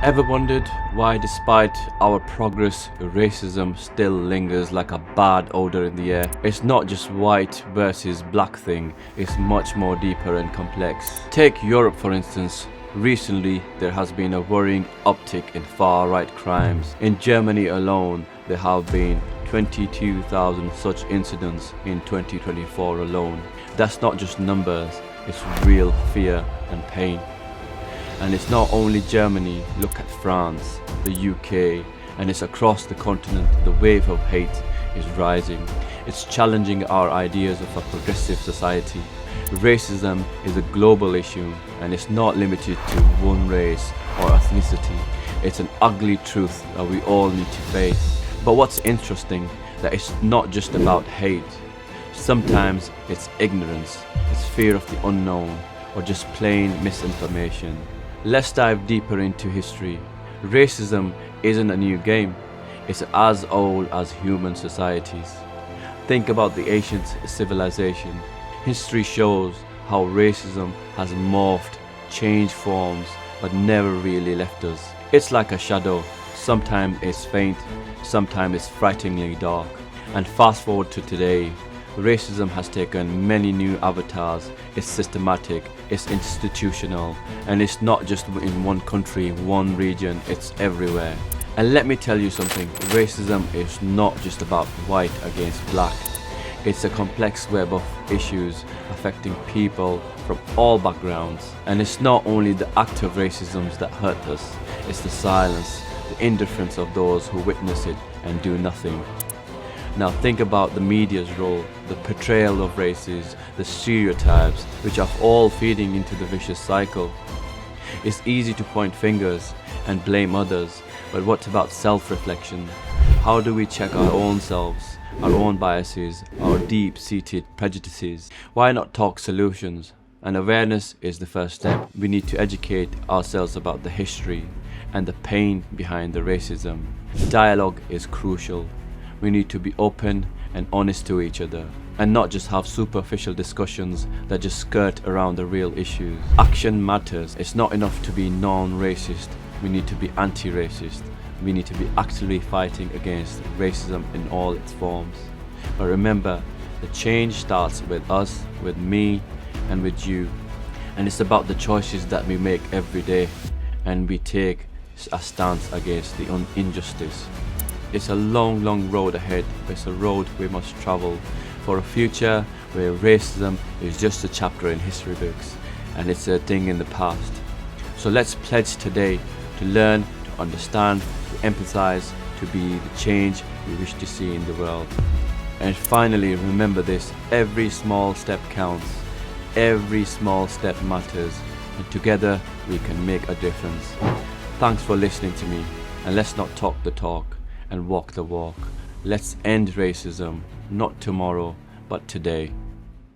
Ever wondered why, despite our progress, racism still lingers like a bad odor in the air? It's not just white versus black thing, it's much more deeper and complex. Take Europe for instance. Recently, there has been a worrying uptick in far-right crimes. In Germany alone, there have been 22,000 such incidents in 2024 alone. That's not just numbers, it's real fear and pain. And it's not only Germany, look at France, the UK, and it's across the continent. The wave of hate is rising. It's challenging our ideas of a progressive society. Racism is a global issue, and it's not limited to one race or ethnicity. It's an ugly truth that we all need to face. But what's interesting, that it's not just about hate. Sometimes it's ignorance, it's fear of the unknown, or just plain misinformation. Let's dive deeper into history. Racism isn't a new game. It's as old as human societies. Think about the ancient civilization. History shows how racism has morphed, changed forms, but never really left us. It's like a shadow. Sometimes it's faint, sometimes it's frighteningly dark. And fast forward to today, racism has taken many new avatars. It's systematic, it's institutional, and it's not just in one country, one region, it's everywhere. And let me tell you something, racism is not just about white against black. It's a complex web of issues affecting people from all backgrounds. And it's not only the act of racism that hurt us, it's the silence, the indifference of those who witness it and do nothing. Now think about the media's role, the portrayal of races, the stereotypes, which are all feeding into the vicious cycle. It's easy to point fingers and blame others, but what about self-reflection? How do we check our own selves, our own biases, our deep-seated prejudices? Why not talk solutions? And awareness is the first step. We need to educate ourselves about the history and the pain behind the racism. Dialogue is crucial. We need to be open and honest to each other and not just have superficial discussions that just skirt around the real issues. Action matters. It's not enough to be non-racist. We need to be anti-racist. We need to be actively fighting against racism in all its forms. But remember, the change starts with us, with me, and with you. And it's about the choices that we make every day, and we take a stance against the injustice. It's a long, long road ahead. It's a road we must travel for a future where racism is just a chapter in history books and it's a thing in the past. So let's pledge today to learn, to understand, to empathize, to be the change we wish to see in the world. And finally, remember this, every small step counts. Every small step matters, and together we can make a difference. Thanks for listening to me, and let's not talk the talk and walk the walk. Let's end racism, not tomorrow, but today.